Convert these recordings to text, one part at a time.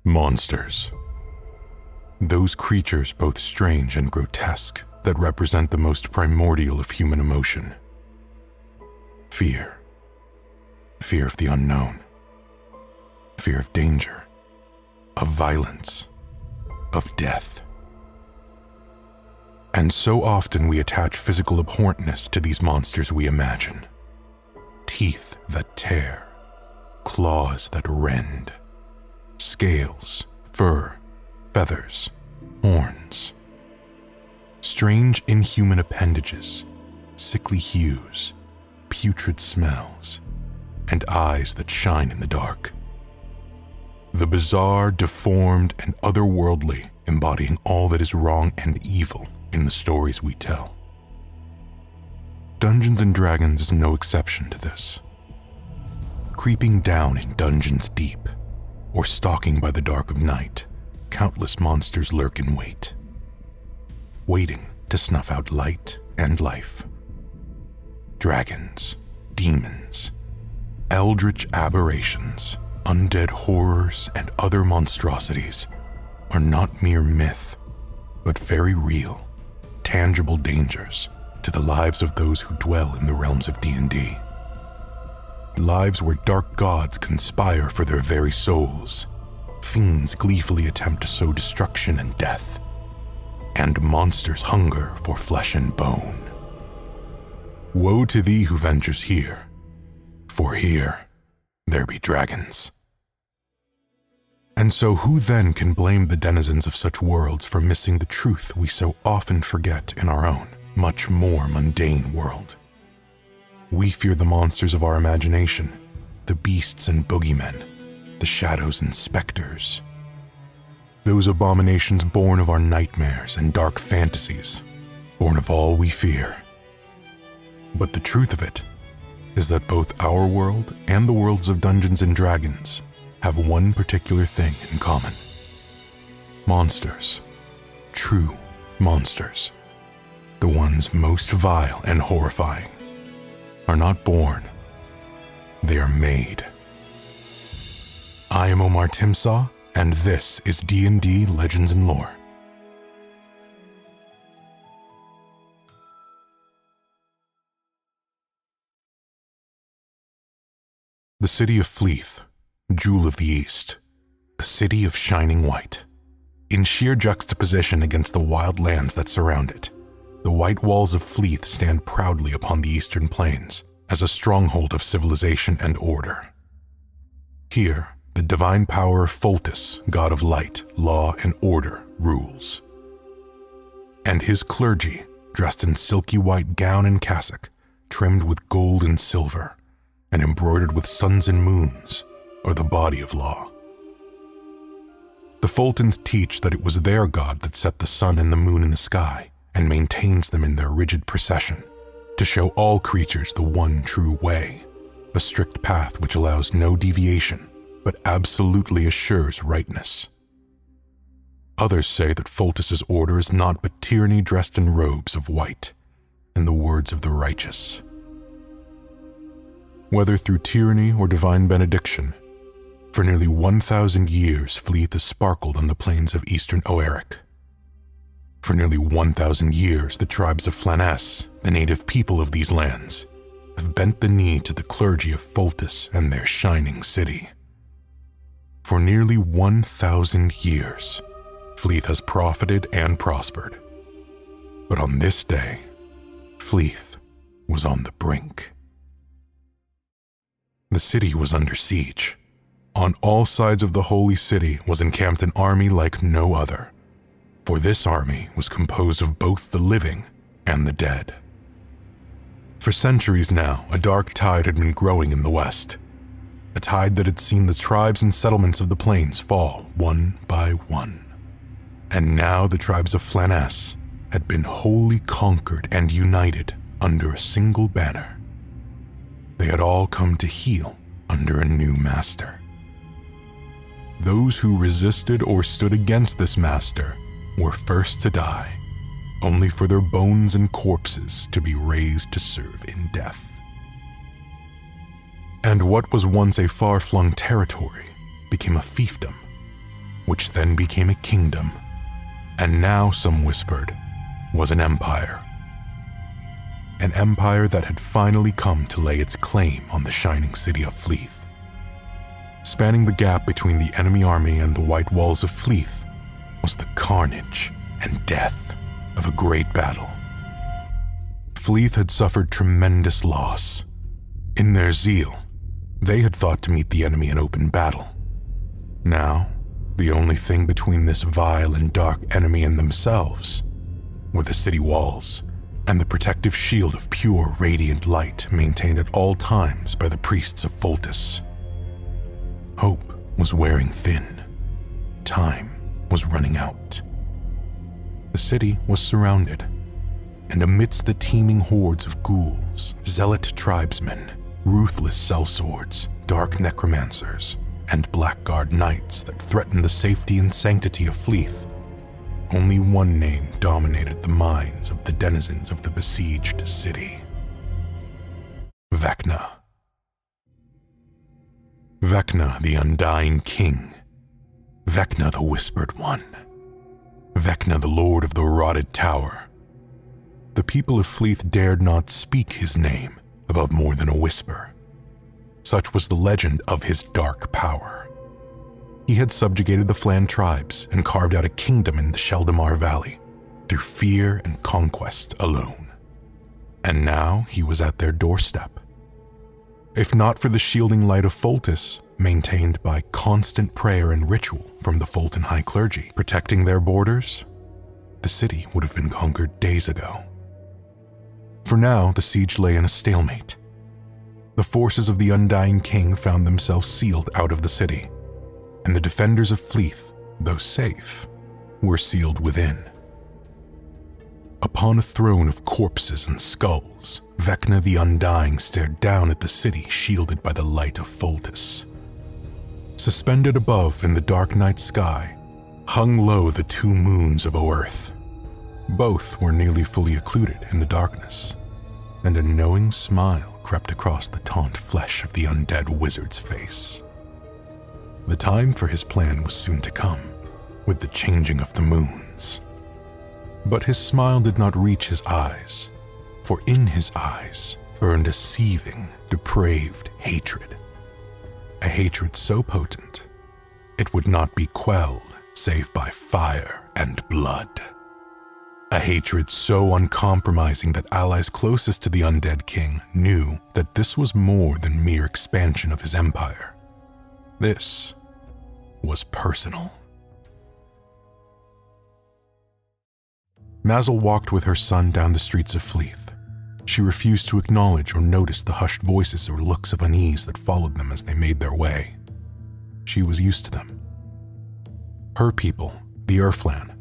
Monsters. Those creatures both strange and grotesque that represent the most primordial of human emotion. Fear. Fear of the unknown. Fear of danger. Of violence. Of death. And so often we attach physical abhorrentness to these monsters we imagine. Teeth that tear. Claws that rend. Scales, fur, feathers, horns. Strange inhuman appendages, sickly hues, putrid smells, and eyes that shine in the dark. The bizarre, deformed, and otherworldly embodying all that is wrong and evil in the stories we tell. Dungeons & Dragons is no exception to this. Creeping down in dungeons deep, or stalking by the dark of night, countless monsters lurk in wait, waiting to snuff out light and life. Dragons, demons, eldritch aberrations, undead horrors, and other monstrosities are not mere myth, but very real, tangible dangers to the lives of those who dwell in the realms of D&D. Lives where dark gods conspire for their very souls, fiends gleefully attempt to sow destruction and death, and monsters hunger for flesh and bone. Woe to thee who ventures here, for here there be dragons. And so who then can blame the denizens of such worlds for missing the truth we so often forget in our own, much more mundane world? We fear the monsters of our imagination, the beasts and boogeymen, the shadows and specters. Those abominations born of our nightmares and dark fantasies, born of all we fear. But the truth of it is that both our world and the worlds of Dungeons & Dragons have one particular thing in common. Monsters. True monsters. The ones most vile and horrifying are not born, they are made. I am Omar Timsaw, and this is D&D Legends and Lore. The city of Fleeth, Jewel of the East, a city of shining white. In sheer juxtaposition against the wild lands that surround it, the white walls of Fleeth stand proudly upon the eastern plains as a stronghold of civilization and order. Here, the divine power of Foltest, god of light, law, and order, rules. And his clergy, dressed in silky white gown and cassock, trimmed with gold and silver, and embroidered with suns and moons, are the body of law. The Fultons teach that it was their god that set the sun and the moon in the sky, and maintains them in their rigid procession, to show all creatures the one true way, a strict path which allows no deviation, but absolutely assures rightness. Others say that Foltest's order is naught but tyranny dressed in robes of white, and the words of the righteous. Whether through tyranny or divine benediction, for nearly 1,000 years Fleeth has sparkled on the plains of eastern Oeric. For nearly 1,000 years, the tribes of Vilest, the native people of these lands, have bent the knee to the clergy of Foltest and their shining city. For nearly 1,000 years, Fleeth has profited and prospered. But on this day, Fleeth was on the brink. The city was under siege. On all sides of the holy city was encamped an army like no other. For this army was composed of both the living and the dead. For centuries now, a dark tide had been growing in the west, a tide that had seen the tribes and settlements of the plains fall one by one. And now the tribes of Vilest had been wholly conquered and united under a single banner. They had all come to heal under a new master. Those who resisted or stood against this master were first to die, only for their bones and corpses to be raised to serve in death. And what was once a far-flung territory became a fiefdom, which then became a kingdom, and now, some whispered, was an empire. An empire that had finally come to lay its claim on the shining city of Fleeth. Spanning the gap between the enemy army and the white walls of Fleeth was the carnage and death of a great battle. Fleeth had suffered tremendous loss. In their zeal, they had thought to meet the enemy in open battle. Now, the only thing between this vile and dark enemy and themselves were the city walls and the protective shield of pure, radiant light maintained at all times by the priests of Foltest. Hope was wearing thin. Time was running out. The city was surrounded, and amidst the teeming hordes of ghouls, zealot tribesmen, ruthless sellswords, dark necromancers, and blackguard knights that threatened the safety and sanctity of Fleeth, only one name dominated the minds of the denizens of the besieged city. Vecna. Vecna, the Undying King. Vecna, the Whispered One. Vecna, the Lord of the Rotted Tower. The people of Fleeth dared not speak his name above more than a whisper. Such was the legend of his dark power. He had subjugated the Flan tribes and carved out a kingdom in the Sheldamar Valley through fear and conquest alone. And now he was at their doorstep. If not for the shielding light of Foltest, maintained by constant prayer and ritual from the Fulton High Clergy protecting their borders, the city would have been conquered days ago. For now, the siege lay in a stalemate. The forces of the Undying King found themselves sealed out of the city, and the defenders of Fleeth, though safe, were sealed within. Upon a throne of corpses and skulls, Vecna the Undying stared down at the city shielded by the light of Foltest. Suspended above in the dark night sky, hung low the two moons of Earth. Both were nearly fully occluded in the darkness, and a knowing smile crept across the taunt flesh of the undead wizard's face. The time for his plan was soon to come, with the changing of the moons. But his smile did not reach his eyes, for in his eyes burned a seething, depraved hatred. A hatred so potent, it would not be quelled save by fire and blood. A hatred so uncompromising that allies closest to the undead king knew that this was more than mere expansion of his empire. This was personal. Mazel walked with her son down the streets of Fleeth. She refused to acknowledge or notice the hushed voices or looks of unease that followed them as they made their way. She was used to them. Her people, the Urflan,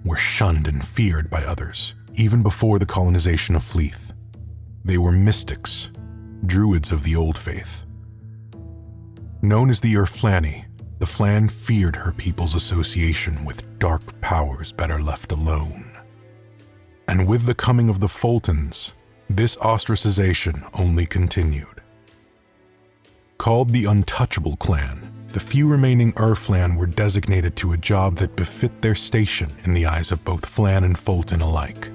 were shunned and feared by others, even before the colonization of Fleeth. They were mystics, druids of the old faith. Known as the Urflani, the Flan feared her people's association with dark powers better left alone. And with the coming of the Fultons, this ostracization only continued. Called the Untouchable Clan, the few remaining Urflan were designated to a job that befit their station in the eyes of both Flan and Fulton alike.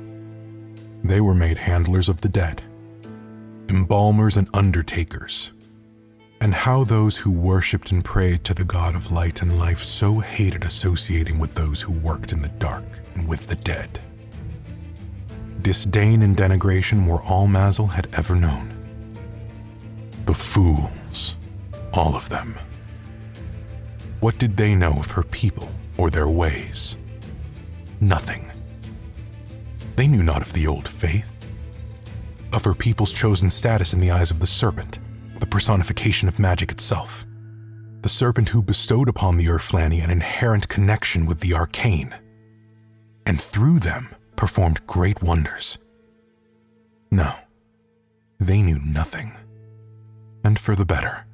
They were made handlers of the dead, embalmers and undertakers, and how those who worshipped and prayed to the god of light and life so hated associating with those who worked in the dark and with the dead. Disdain and denigration were all Mazel had ever known. The fools, all of them. What did they know of her people or their ways? Nothing. They knew not of the old faith, of her people's chosen status in the eyes of the serpent, the personification of magic itself, the serpent who bestowed upon the Urflani an inherent connection with the arcane, and through them performed great wonders. No, they knew nothing, and for the better.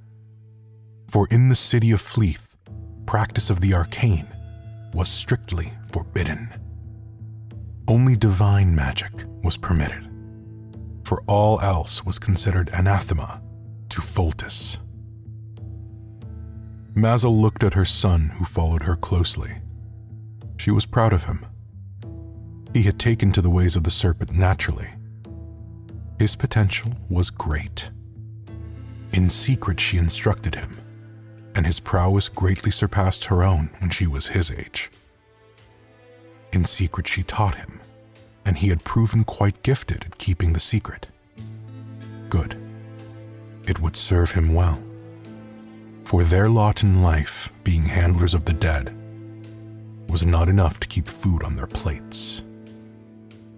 For in the city of Fleeth, practice of the arcane was strictly forbidden. Only divine magic was permitted, for all else was considered anathema to Foltest. Mazel looked at her son, who followed her closely. She was proud of him. He had taken to the ways of the serpent naturally. His potential was great. In secret, she instructed him, and his prowess greatly surpassed her own when she was his age. In secret, she taught him, and he had proven quite gifted at keeping the secret. Good. It would serve him well. For their lot in life, being handlers of the dead, was not enough to keep food on their plates.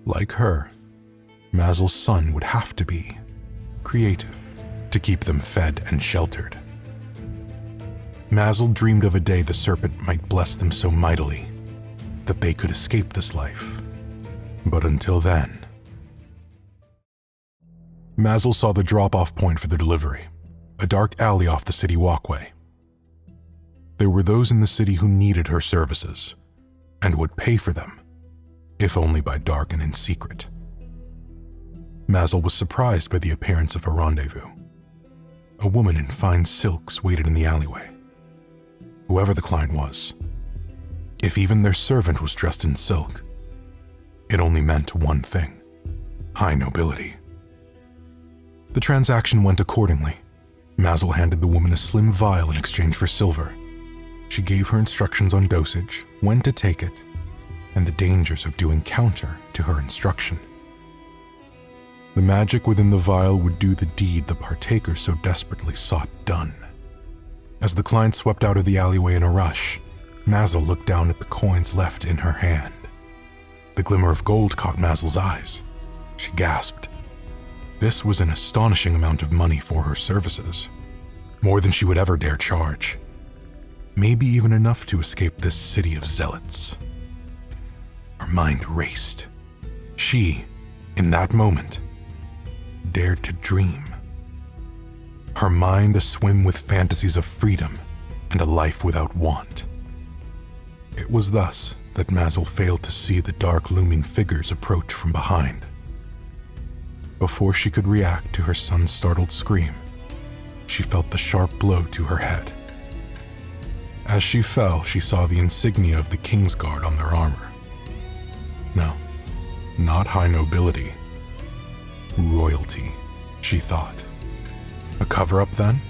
Like her, Mazel's son would have to be creative to keep them fed and sheltered. Mazel dreamed of a day the serpent might bless them so mightily that they could escape this life. But until then, Mazel saw the drop-off point for the delivery, a dark alley off the city walkway. There were those in the city who needed her services and would pay for them, if only by dark and in secret. Mazel was surprised by the appearance of her rendezvous. A woman in fine silks waited in the alleyway. Whoever the client was, if even their servant was dressed in silk, it only meant one thing: high nobility. The transaction went accordingly. Mazel handed the woman a slim vial in exchange for silver. She gave her instructions on dosage, when to take it, and the dangers of doing counter to her instruction. The magic within the vial would do the deed the partaker so desperately sought done. As the client swept out of the alleyway in a rush, Mazel looked down at the coins left in her hand. The glimmer of gold caught Mazel's eyes. She gasped. This was an astonishing amount of money for her services, more than she would ever dare charge. Maybe even enough to escape this city of zealots. Her mind raced. She, in that moment, dared to dream. Her mind aswim with fantasies of freedom and a life without want. It was thus that Mazel failed to see the dark looming figures approach from behind. Before she could react to her son's startled scream, she felt the sharp blow to her head. As she fell, she saw the insignia of the King's Guard on their armor. No, not high nobility. Royalty, she thought. A cover-up, then?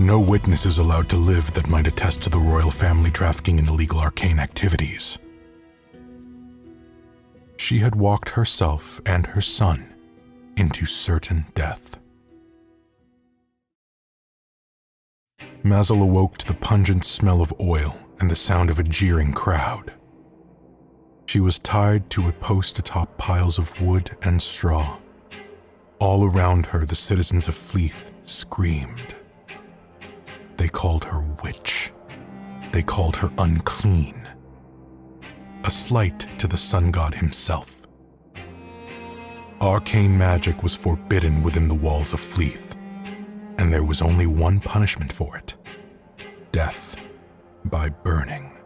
No witness is allowed to live that might attest to the royal family trafficking in illegal arcane activities. She had walked herself and her son into certain death. Mazel awoke to the pungent smell of oil and the sound of a jeering crowd. She was tied to a post atop piles of wood and straw. All around her, the citizens of Vilest screamed. They called her witch. They called her unclean. A slight to the sun god himself. Arcane magic was forbidden within the walls of Vilest, and there was only one punishment for it: death by burning.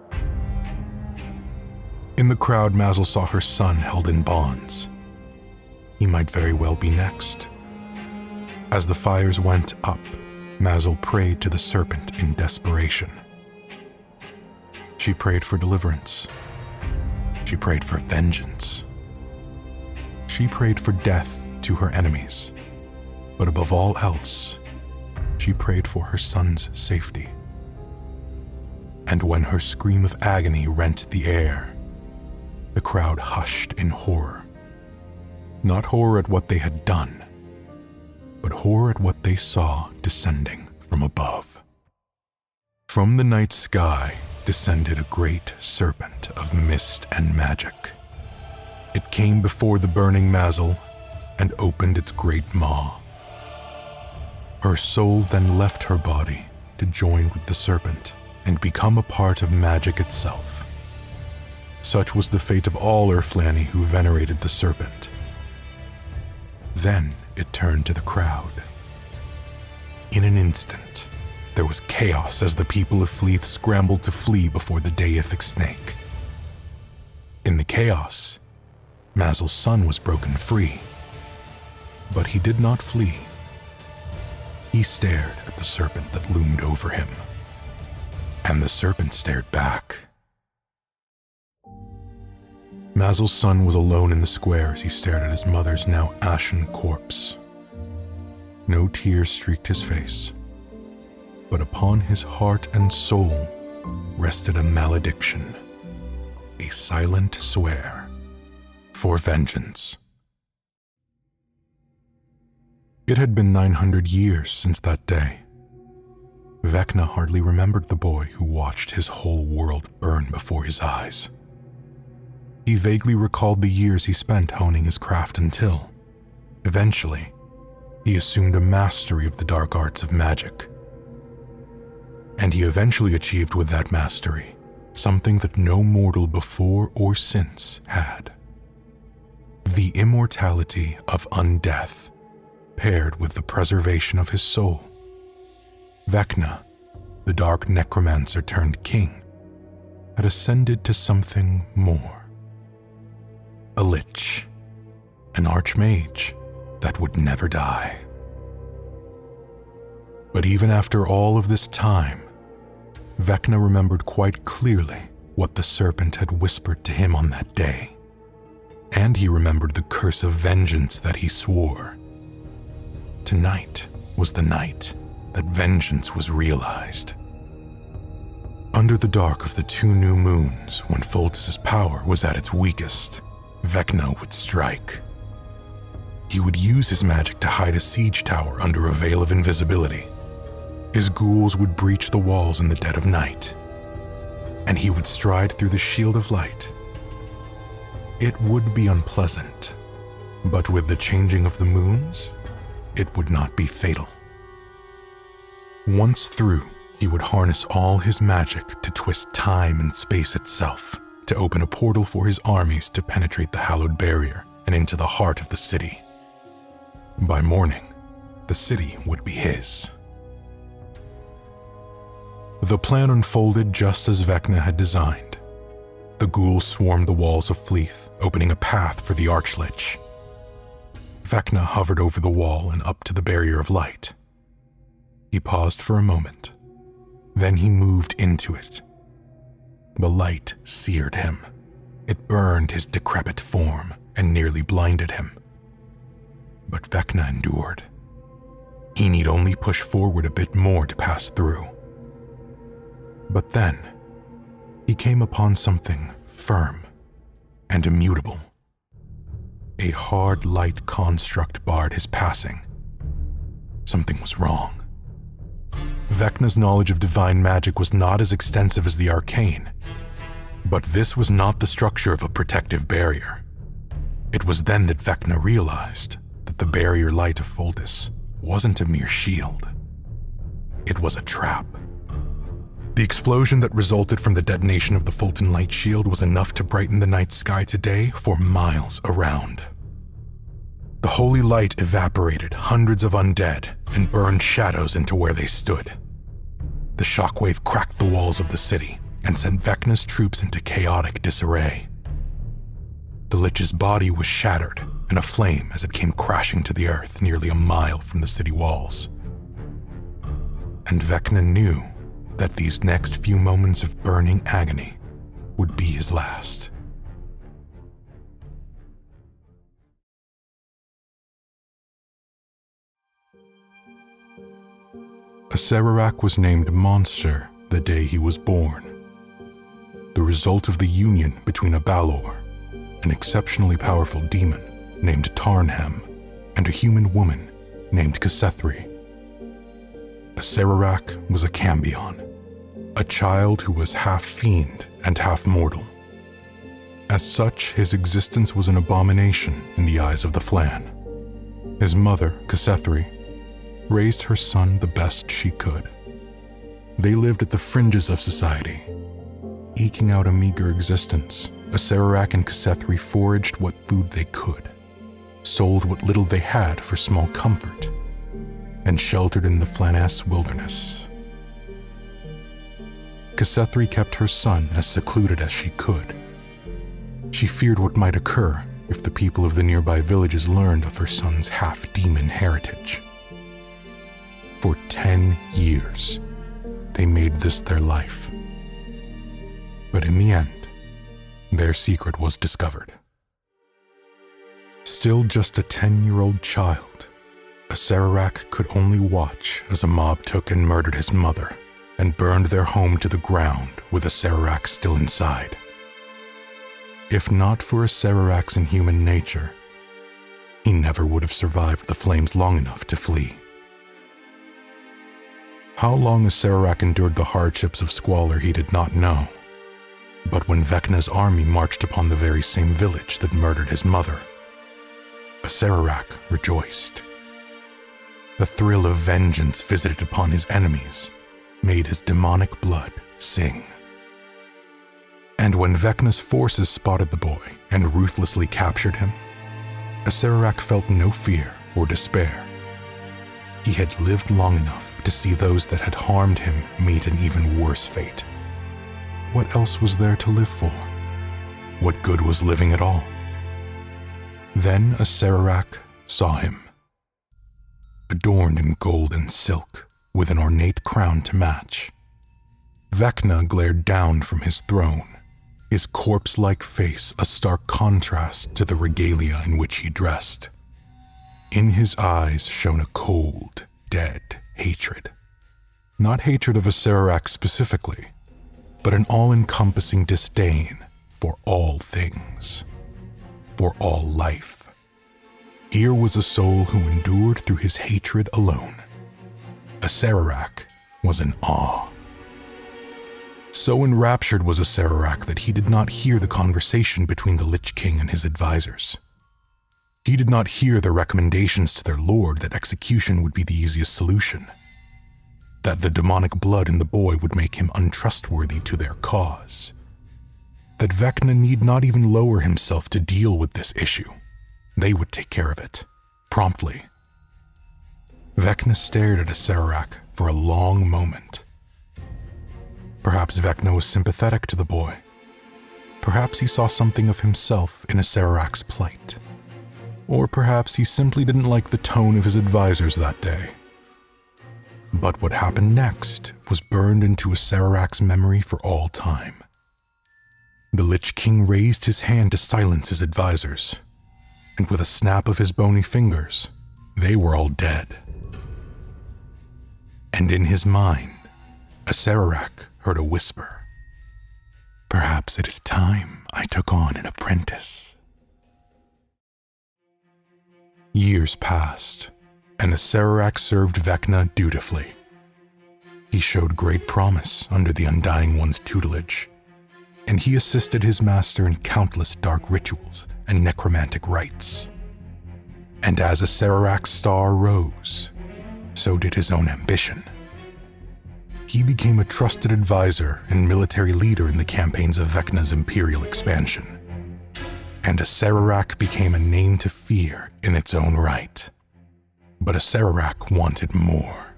In the crowd, Mazel saw her son held in bonds. He might very well be next. As the fires went up, Mazel prayed to the serpent in desperation. She prayed for deliverance. She prayed for vengeance. She prayed for death to her enemies. But above all else, she prayed for her son's safety. And when her scream of agony rent the air, the crowd hushed in horror. Not horror at what they had done, but horror at what they saw descending from above. From the night sky descended a great serpent of mist and magic. It came before the burning Mazel and opened its great maw. Her soul then left her body to join with the serpent and become a part of magic itself. Such was the fate of all Urflani who venerated the serpent. Then it turned to the crowd. In an instant, there was chaos as the people of Vilest scrambled to flee before the deific snake. In the chaos, Mazel's son was broken free, but he did not flee. He stared at the serpent that loomed over him, and the serpent stared back. Mazel's son was alone in the square as he stared at his mother's now ashen corpse. No tears streaked his face, but upon his heart and soul rested a malediction, a silent swear for vengeance. It had been 900 years since that day. Vecna hardly remembered the boy who watched his whole world burn before his eyes. He vaguely recalled the years he spent honing his craft until, eventually, he assumed a mastery of the dark arts of magic. And he eventually achieved with that mastery something that no mortal before or since had. The immortality of undeath, paired with the preservation of his soul. Vecna, the dark necromancer turned king, had ascended to something more. A lich, an archmage that would never die. But even after all of this time, Vecna remembered quite clearly what the serpent had whispered to him on that day, and he remembered the curse of vengeance that he swore. Tonight was the night that vengeance was realized. Under the dark of the 2 new moons, when Foltest's power was at its weakest, Vecna would strike. He would use his magic to hide a siege tower under a veil of invisibility. His ghouls would breach the walls in the dead of night, and he would stride through the shield of light. It would be unpleasant, but with the changing of the moons, it would not be fatal. Once through, he would harness all his magic to twist time and space itself, to open a portal for his armies to penetrate the hallowed barrier and into the heart of the city. By morning, the city would be his. The plan unfolded just as Vecna had designed. The ghouls swarmed the walls of Fleeth, opening a path for the Archlich. Vecna hovered over the wall and up to the barrier of light. He paused for a moment. Then he moved into it. The light seared him. It burned his decrepit form and nearly blinded him. But Vecna endured. He need only push forward a bit more to pass through. But then, he came upon something firm and immutable. A hard light construct barred his passing. Something was wrong. Vecna's knowledge of divine magic was not as extensive as the arcane, but this was not the structure of a protective barrier. It was then that Vecna realized that the barrier light of Foltest wasn't a mere shield. It was a trap. The explosion that resulted from the detonation of the Fulton light shield was enough to brighten the night sky today for miles around. The holy light evaporated hundreds of undead and burned shadows into where they stood. The shockwave cracked the walls of the city and sent Vecna's troops into chaotic disarray. The Lich's body was shattered and aflame as it came crashing to the earth nearly a mile from the city walls. And Vecna knew that these next few moments of burning agony would be his last. Acererak was named Monster the day he was born, the result of the union between a Balor, an exceptionally powerful demon named Tarnhem, and a human woman named Casethri. Acererak was a Cambion, a child who was half fiend and half mortal. As such, his existence was an abomination in the eyes of the Flan. His mother, Casethri, raised her son the best she could. They lived at the fringes of society, eking out a meager existence. Acererak and Casethri foraged what food they could, sold what little they had for small comfort, and sheltered in the Flaness wilderness. Casethri kept her son as secluded as she could. She feared what might occur if the people of the nearby villages learned of her son's half-demon heritage. For 10 years. They made this their life. But in the end, their secret was discovered. Still just a 10-year-old child, Acererak could only watch as a mob took and murdered his mother and burned their home to the ground with Acererak still inside. If not for Acererak's inhuman nature, he never would have survived the flames long enough to flee. How long Acererak endured the hardships of squalor he did not know. But when Vecna's army marched upon the very same village that murdered his mother, Acererak rejoiced. The thrill of vengeance visited upon his enemies made his demonic blood sing. And when Vecna's forces spotted the boy and ruthlessly captured him, Acererak felt no fear or despair. He had lived long enough to see those that had harmed him meet an even worse fate. What else was there to live for? What good was living at all? Then Acererak saw him, adorned in gold and silk, with an ornate crown to match. Vecna glared down from his throne, his corpse-like face a stark contrast to the regalia in which he dressed. In his eyes shone a cold, dead hatred. Not hatred of Acererak specifically, but an all-encompassing disdain for all things, for all life. Here was a soul who endured through his hatred alone. Acererak was in awe. So enraptured was Acererak that he did not hear the conversation between the Lich King and his advisors. He did not hear their recommendations to their lord that execution would be the easiest solution, that the demonic blood in the boy would make him untrustworthy to their cause, that Vecna need not even lower himself to deal with this issue. They would take care of it, promptly. Vecna stared at Acererak for a long moment. Perhaps Vecna was sympathetic to the boy. Perhaps he saw something of himself in Acererak's plight. Or perhaps he simply didn't like the tone of his advisors that day. But what happened next was burned into Acererak's memory for all time. The Lich King raised his hand to silence his advisors, and with a snap of his bony fingers, they were all dead. And in his mind, Acererak heard a whisper. Perhaps it is time I took on an apprentice. Years passed, and Acererak served Vecna dutifully. He showed great promise under the Undying One's tutelage, and he assisted his master in countless dark rituals and necromantic rites. And as Acererak's star rose, so did his own ambition. He became a trusted advisor and military leader in the campaigns of Vecna's imperial expansion. And Acererak became a name to fear in its own right. But Acererak wanted more.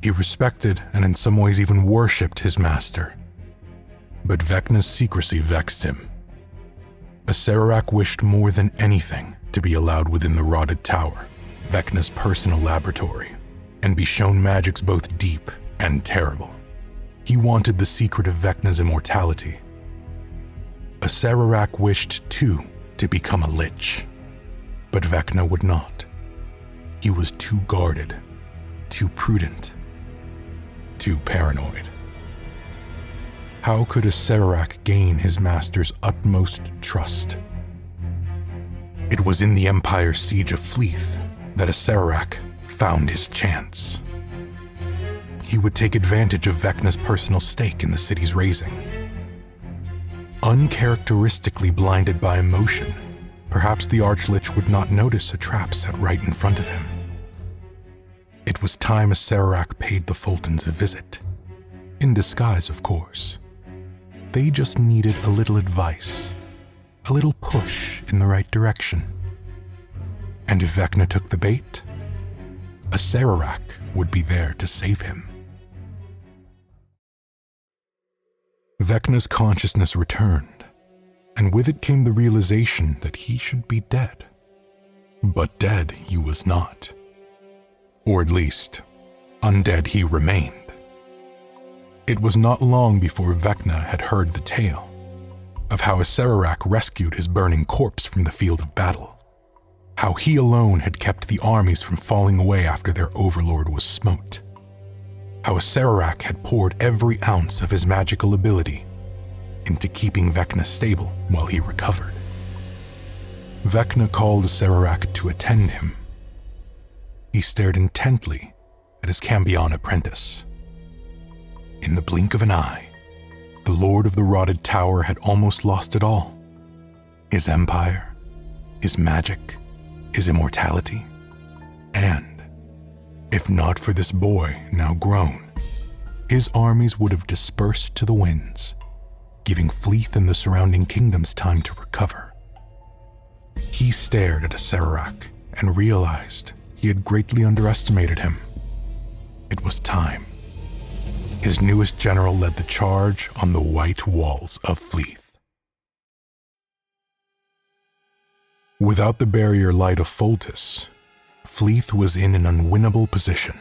He respected and in some ways even worshipped his master. But Vecna's secrecy vexed him. Acererak wished more than anything to be allowed within the rotted tower, Vecna's personal laboratory, and be shown magics both deep and terrible. He wanted the secret of Vecna's immortality. Acererak wished, too, to become a lich, but Vecna would not. He was too guarded, too prudent, too paranoid. How could Acererak gain his master's utmost trust? It was in the Empire's siege of Fleeth that Acererak found his chance. He would take advantage of Vecna's personal stake in the city's raising. Uncharacteristically blinded by emotion, perhaps the Archlich would not notice a trap set right in front of him. It was time Acererak paid the Fultons a visit. In disguise, of course. They just needed a little advice, a little push in the right direction. And if Vecna took the bait, Acererak would be there to save him. Vecna's consciousness returned, and with it came the realization that he should be dead. But dead he was not. Or at least, undead he remained. It was not long before Vecna had heard the tale of how Acererak rescued his burning corpse from the field of battle, how he alone had kept the armies from falling away after their overlord was smote, how Acererak had poured every ounce of his magical ability into keeping Vecna stable while he recovered. Vecna called Acererak to attend him. He stared intently at his Cambion apprentice. In the blink of an eye, the Lord of the Rotted Tower had almost lost it all. His empire, his magic, his immortality, and, if not for this boy now grown, his armies would have dispersed to the winds, giving Fleeth and the surrounding kingdoms time to recover. He stared at Acererak and realized he had greatly underestimated him. It was time. His newest general led the charge on the white walls of Fleeth. Without the barrier light of Foltest, Fleeth was in an unwinnable position.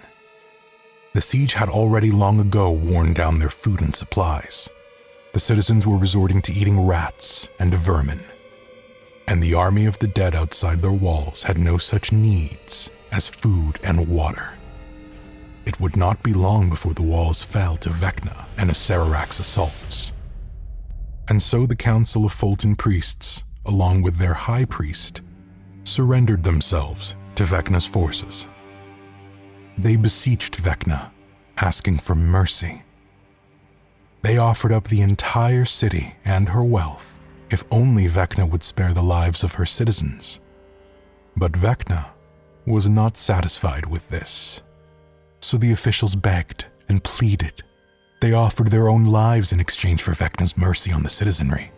The siege had already long ago worn down their food and supplies. The citizens were resorting to eating rats and vermin, and the army of the dead outside their walls had no such needs as food and water. It would not be long before the walls fell to Vecna and Acererak's assaults. And so the Council of Fulton priests, along with their high priest, surrendered themselves to Vecna's forces. They beseeched Vecna, asking for mercy. They offered up the entire city and her wealth if only Vecna would spare the lives of her citizens. But Vecna was not satisfied with this. So the officials begged and pleaded. They offered their own lives in exchange for Vecna's mercy on the citizenry.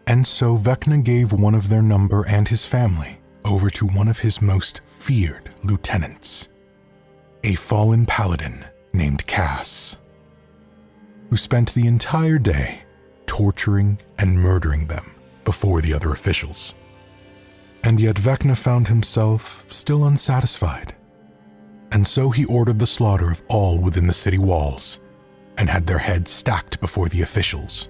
And so Vecna gave one of their number and his family over to one of his most feared lieutenants, a fallen paladin named Cass, who spent the entire day torturing and murdering them before the other officials. And yet Vecna found himself still unsatisfied. And so he ordered the slaughter of all within the city walls and had their heads stacked before the officials,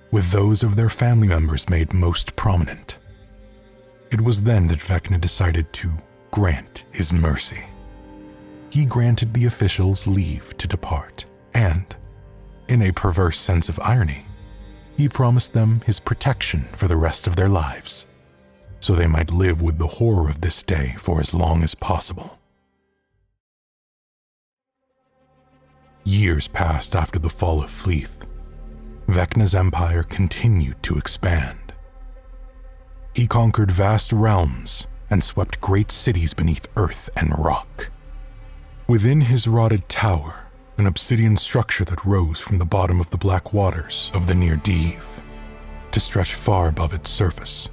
with those of their family members made most prominent. It was then that Vecna decided to grant his mercy. He granted the officials leave to depart, and, in a perverse sense of irony, he promised them his protection for the rest of their lives, so they might live with the horror of this day for as long as possible. Years passed after the fall of Fleeth. Vecna's empire continued to expand. He conquered vast realms and swept great cities beneath earth and rock. Within his rotted tower, an obsidian structure that rose from the bottom of the black waters of the near Dive, to stretch far above its surface,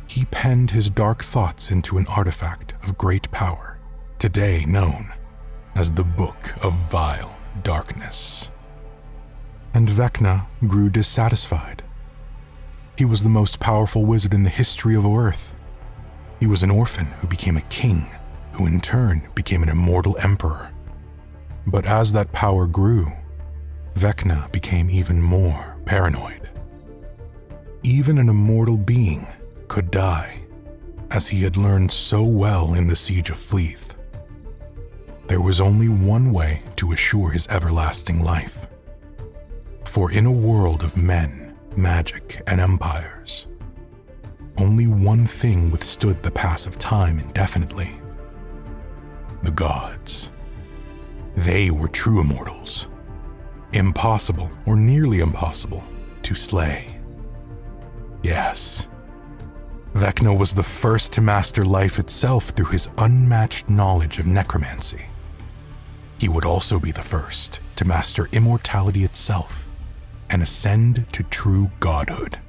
he penned his dark thoughts into an artifact of great power, today known as the Book of Vile Darkness. And Vecna grew dissatisfied. He was the most powerful wizard in the history of Earth. He was an orphan who became a king, who in turn became an immortal emperor. But as that power grew, Vecna became even more paranoid. Even an immortal being could die, as he had learned so well in the Siege of Fleeth. There was only one way to assure his everlasting life. For in a world of men, magic, and empires, only one thing withstood the pass of time indefinitely: the gods. They were true immortals, impossible or nearly impossible to slay. Yes, Vecna was the first to master life itself through his unmatched knowledge of necromancy. He would also be the first to master immortality itself and ascend to true godhood.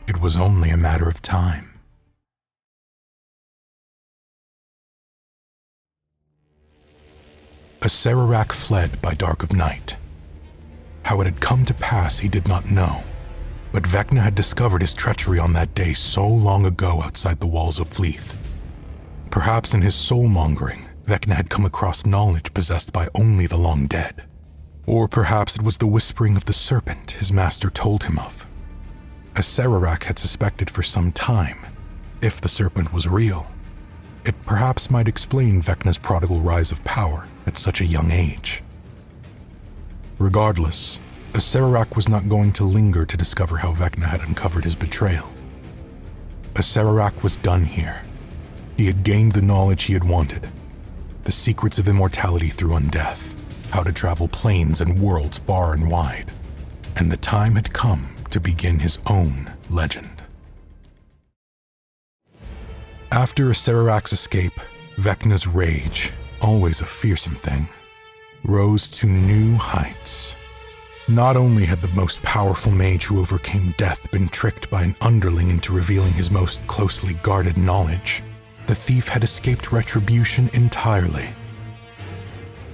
It was only a matter of time. Acererak fled by dark of night. How it had come to pass he did not know, but Vecna had discovered his treachery on that day so long ago outside the walls of Fleeth. Perhaps in his soul-mongering, Vecna had come across knowledge possessed by only the long dead. Or perhaps it was the whispering of the serpent his master told him of. As Acererak had suspected for some time, if the serpent was real, it perhaps might explain Vecna's prodigal rise of power at such a young age. Regardless, Acererak was not going to linger to discover how Vecna had uncovered his betrayal. Acererak was done here. He had gained the knowledge he had wanted, the secrets of immortality through undeath, how to travel planes and worlds far and wide, and the time had come to begin his own legend. After Acererak's escape, Vecna's rage, always a fearsome thing, rose to new heights. Not only had the most powerful mage who overcame death been tricked by an underling into revealing his most closely guarded knowledge, the thief had escaped retribution entirely.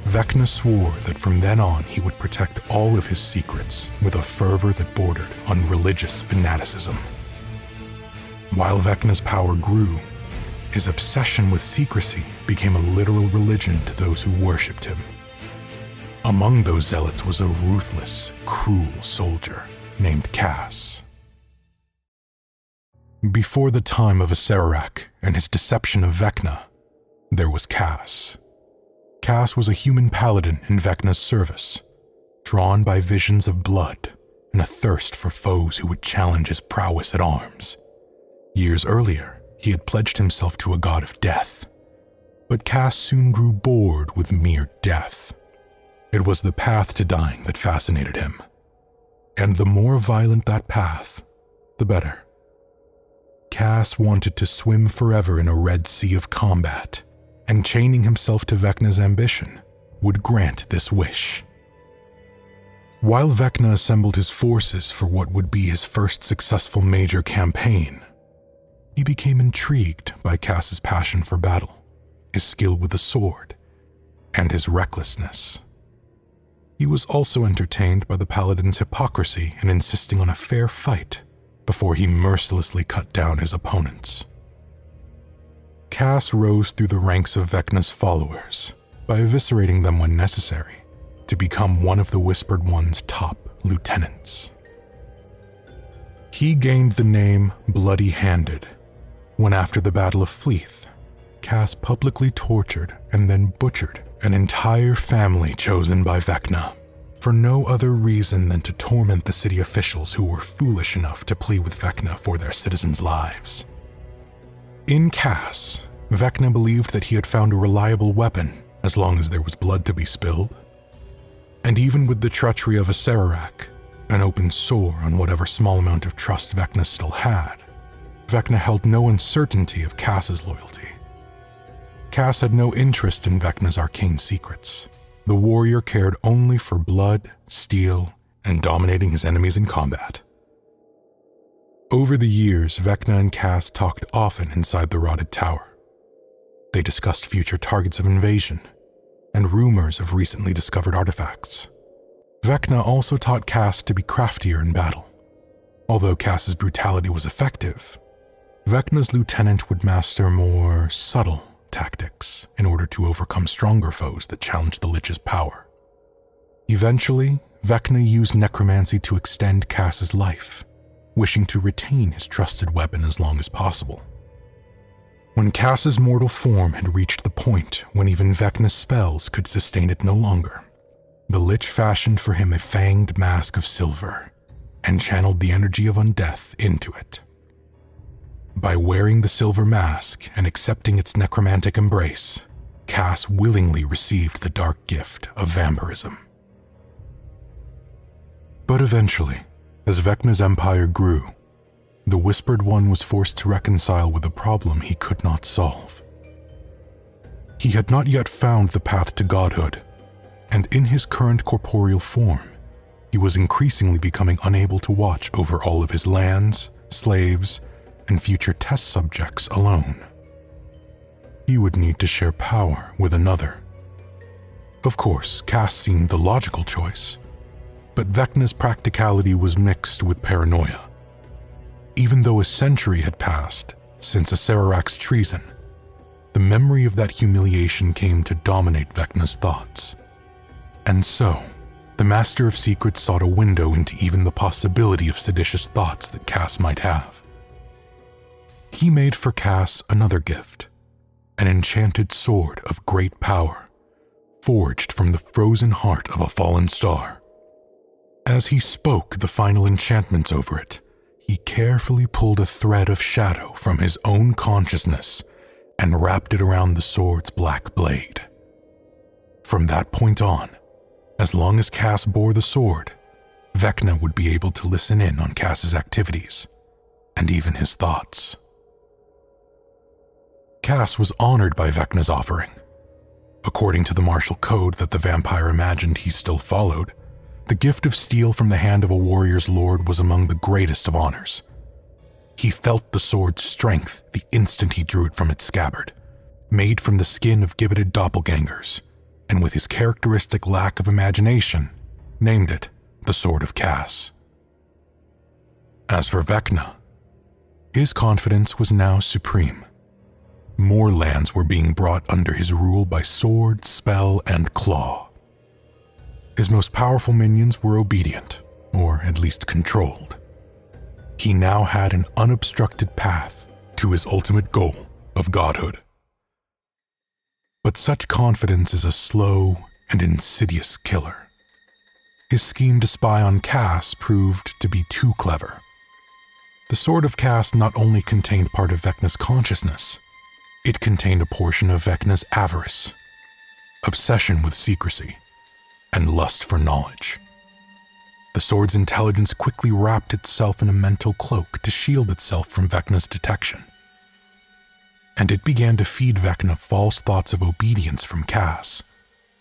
Vecna swore that from then on he would protect all of his secrets with a fervor that bordered on religious fanaticism. While Vecna's power grew, his obsession with secrecy became a literal religion to those who worshipped him. Among those zealots was a ruthless, cruel soldier named Cass. Before the time of Acererak and his deception of Vecna, there was Cass. Cass was a human paladin in Vecna's service, drawn by visions of blood and a thirst for foes who would challenge his prowess at arms. Years earlier, he had pledged himself to a god of death, but Cass soon grew bored with mere death. It was the path to dying that fascinated him, and the more violent that path, the better. Cass wanted to swim forever in a red sea of combat, and chaining himself to Vecna's ambition would grant this wish. While Vecna assembled his forces for what would be his first successful major campaign, he became intrigued by Cass's passion for battle, his skill with the sword, and his recklessness. He was also entertained by the paladin's hypocrisy in insisting on a fair fight before he mercilessly cut down his opponents. Cass rose through the ranks of Vecna's followers by eviscerating them when necessary to become one of the Whispered One's top lieutenants. He gained the name Bloody-Handed when, after the Battle of Fleeth, Cass publicly tortured and then butchered an entire family chosen by Vecna for no other reason than to torment the city officials who were foolish enough to plead with Vecna for their citizens' lives. In Cass, Vecna believed that he had found a reliable weapon as long as there was blood to be spilled. And even with the treachery of Acererak, an open sore on whatever small amount of trust Vecna still had, Vecna held no uncertainty of Cass's loyalty. Cass had no interest in Vecna's arcane secrets. The warrior cared only for blood, steel, and dominating his enemies in combat. Over the years, Vecna and Cass talked often inside the rotted tower. They discussed future targets of invasion and rumors of recently discovered artifacts. Vecna also taught Cass to be craftier in battle. Although Cass's brutality was effective, Vecna's lieutenant would master more subtle tactics in order to overcome stronger foes that challenged the Lich's power. Eventually, Vecna used necromancy to extend Cass's life, wishing to retain his trusted weapon as long as possible. When Cass's mortal form had reached the point when even Vecna's spells could sustain it no longer, the Lich fashioned for him a fanged mask of silver and channeled the energy of undeath into it. By wearing the silver mask and accepting its necromantic embrace, Cass willingly received the dark gift of vampirism. But eventually, as Vecna's empire grew, the Whispered One was forced to reconcile with a problem he could not solve. He had not yet found the path to godhood, and in his current corporeal form, he was increasingly becoming unable to watch over all of his lands, slaves, and future test subjects alone. He would need to share power with another. Of course, Cass seemed the logical choice, but Vecna's practicality was mixed with paranoia. Even though a century had passed since Acererak's treason, the memory of that humiliation came to dominate Vecna's thoughts. And so, the Master of Secrets sought a window into even the possibility of seditious thoughts that Cass might have. He made for Cass another gift, an enchanted sword of great power, forged from the frozen heart of a fallen star. As he spoke the final enchantments over it, he carefully pulled a thread of shadow from his own consciousness and wrapped it around the sword's black blade. From that point on, as long as Cass bore the sword, Vecna would be able to listen in on Cass's activities, and even his thoughts. Cass was honored by Vecna's offering. According to the martial code that the vampire imagined he still followed, the gift of steel from the hand of a warrior's lord was among the greatest of honors. He felt the sword's strength the instant he drew it from its scabbard, made from the skin of gibbeted doppelgangers, and with his characteristic lack of imagination, named it the Sword of Cass. As for Vecna, his confidence was now supreme. More lands were being brought under his rule by sword, spell, and claw. His most powerful minions were obedient, or at least controlled. He now had an unobstructed path to his ultimate goal of godhood. But such confidence is a slow and insidious killer. His scheme to spy on Cass proved to be too clever. The Sword of Cass not only contained part of Vecna's consciousness, it contained a portion of Vecna's avarice, obsession with secrecy, and lust for knowledge. The sword's intelligence quickly wrapped itself in a mental cloak to shield itself from Vecna's detection. And it began to feed Vecna false thoughts of obedience from Cass,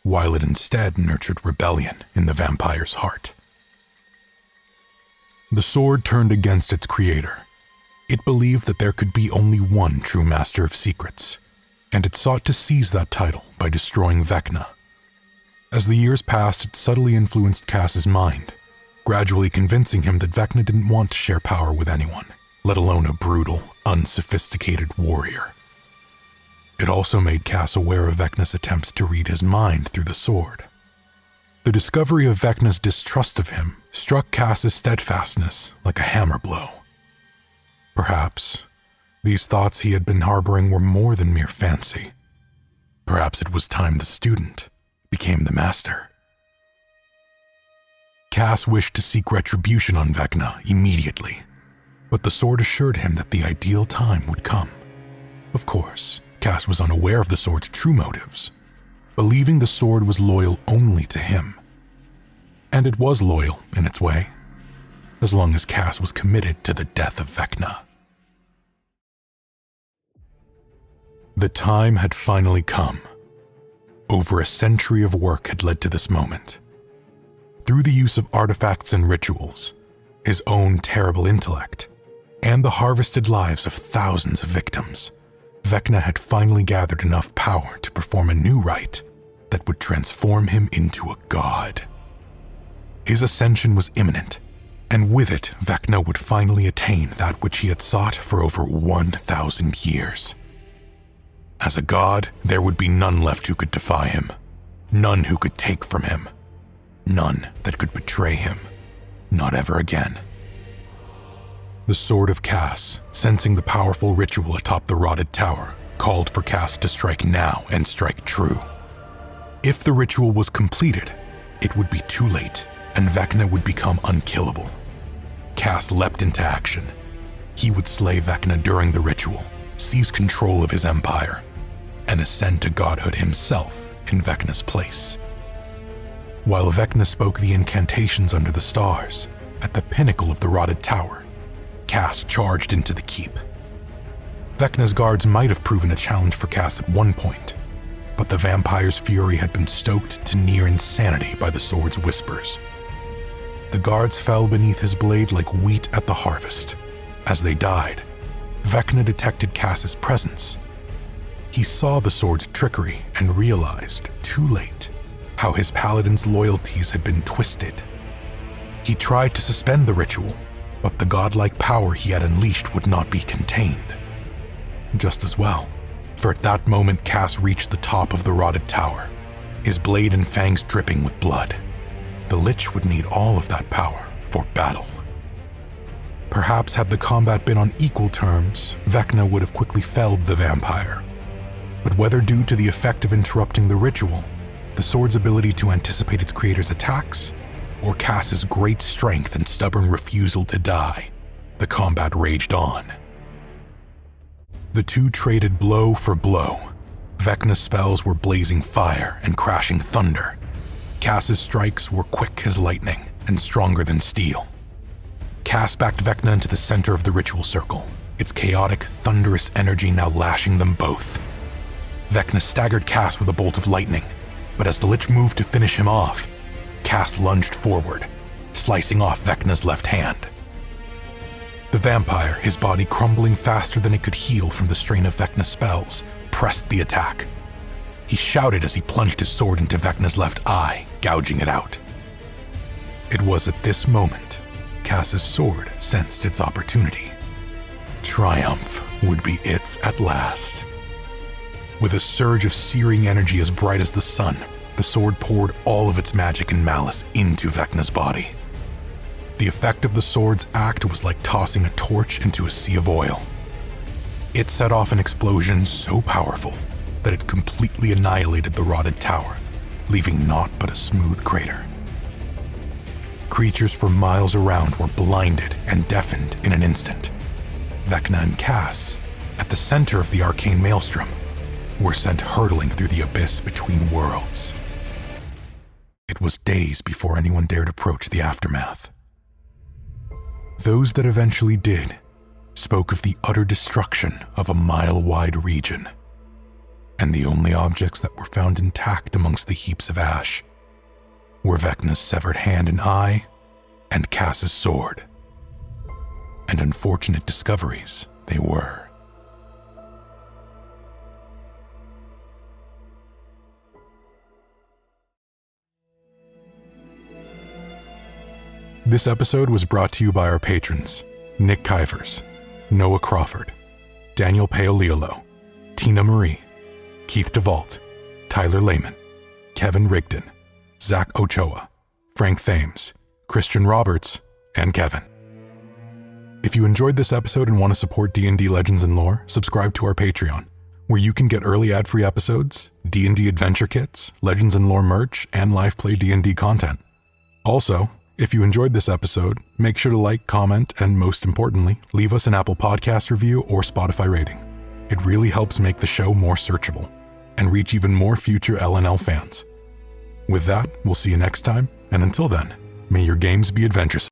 while it instead nurtured rebellion in the vampire's heart. The sword turned against its creator. It believed that there could be only one true Master of Secrets, and it sought to seize that title by destroying Vecna. As the years passed, it subtly influenced Cass's mind, gradually convincing him that Vecna didn't want to share power with anyone, let alone a brutal, unsophisticated warrior. It also made Cass aware of Vecna's attempts to read his mind through the sword. The discovery of Vecna's distrust of him struck Cass's steadfastness like a hammer blow. Perhaps these thoughts he had been harboring were more than mere fancy. Perhaps it was time the student became the master. Cass wished to seek retribution on Vecna immediately, but the sword assured him that the ideal time would come. Of course, Cass was unaware of the sword's true motives, believing the sword was loyal only to him. And it was loyal in its way, as long as Cass was committed to the death of Vecna. The time had finally come. Over a century of work had led to this moment. Through the use of artifacts and rituals, his own terrible intellect, and the harvested lives of thousands of victims, Vecna had finally gathered enough power to perform a new rite that would transform him into a god. His ascension was imminent, and with it, Vecna would finally attain that which he had sought for over 1,000 years. As a god, there would be none left who could defy him, none who could take from him, none that could betray him, not ever again. The Sword of Cass, sensing the powerful ritual atop the rotted tower, called for Cass to strike now and strike true. If the ritual was completed, it would be too late, and Vecna would become unkillable. Cass leapt into action. He would slay Vecna during the ritual, seize control of his empire, and ascend to godhood himself in Vecna's place. While Vecna spoke the incantations under the stars, at the pinnacle of the rotted tower, Cass charged into the keep. Vecna's guards might have proven a challenge for Cass at one point, but the vampire's fury had been stoked to near insanity by the sword's whispers. The guards fell beneath his blade like wheat at the harvest. As they died, Vecna detected Cass's presence. He saw the sword's trickery and realized, too late, how his paladin's loyalties had been twisted. He tried to suspend the ritual, but the godlike power he had unleashed would not be contained. Just as well, for at that moment Cass reached the top of the rotted tower, his blade and fangs dripping with blood. The Lich would need all of that power for battle. Perhaps had the combat been on equal terms, Vecna would have quickly felled the vampire. But whether due to the effect of interrupting the ritual, the sword's ability to anticipate its creator's attacks, or Cass's great strength and stubborn refusal to die, the combat raged on. The two traded blow for blow. Vecna's spells were blazing fire and crashing thunder. Cass's strikes were quick as lightning and stronger than steel. Cass backed Vecna into the center of the ritual circle, its chaotic, thunderous energy now lashing them both. Vecna staggered Cass with a bolt of lightning, but as the Lich moved to finish him off, Cass lunged forward, slicing off Vecna's left hand. The vampire, his body crumbling faster than it could heal from the strain of Vecna's spells, pressed the attack. He shouted as he plunged his sword into Vecna's left eye, gouging it out. It was at this moment Cass's sword sensed its opportunity. Triumph would be its at last. With a surge of searing energy as bright as the sun, the sword poured all of its magic and malice into Vecna's body. The effect of the sword's act was like tossing a torch into a sea of oil. It set off an explosion so powerful that it completely annihilated the rotted tower, leaving naught but a smooth crater. Creatures for miles around were blinded and deafened in an instant. Vecna and Cass, at the center of the arcane maelstrom, were sent hurtling through the abyss between worlds. It was days before anyone dared approach the aftermath. Those that eventually did spoke of the utter destruction of a mile-wide region, and the only objects that were found intact amongst the heaps of ash were Vecna's severed hand and eye and Cass's sword. And unfortunate discoveries they were. This episode was brought to you by our patrons, Nick Kivers, Noah Crawford, Daniel Paoliolo, Tina Marie, Keith DeVault, Tyler Lehman, Kevin Rigdon, Zach Ochoa, Frank Thames, Christian Roberts, and Kevin. If you enjoyed this episode and want to support D&D Legends and Lore, subscribe to our Patreon, where you can get early ad-free episodes, D&D adventure kits, Legends and Lore merch, and live play D&D content. Also, if you enjoyed this episode, make sure to like, comment, and most importantly, leave us an Apple Podcast review or Spotify rating. It really helps make the show more searchable and reach even more future LNL fans. With that, we'll see you next time, and until then, may your games be adventuresome.